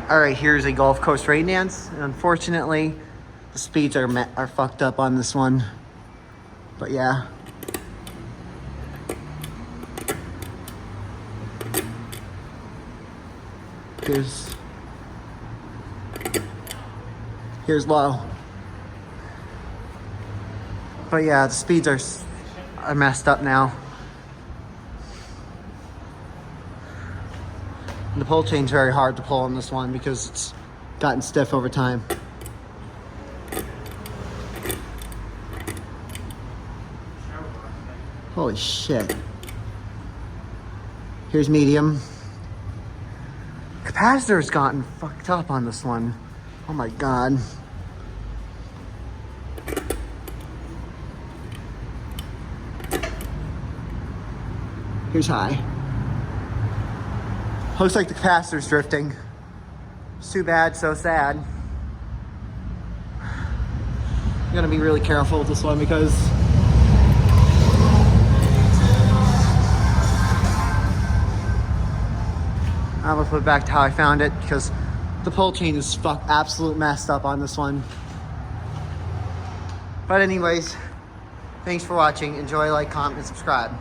All right, here's a Gulf Coast Raindance. And unfortunately, the speeds are fucked up on this one. But yeah. Here's low. But yeah, the speeds are messed up now. And the pull chain's very hard to pull on this one because it's gotten stiff over time. Holy shit. Here's medium. Capacitor's gotten fucked up on this one. Oh my God. Here's high. Looks like the capacitor's drifting. It's too bad, so sad. I'm gonna be really careful with this one because I'm gonna put it back to how I found it because the pull chain is absolute messed up on this one. But anyways, thanks for watching. Enjoy, like, comment, and subscribe.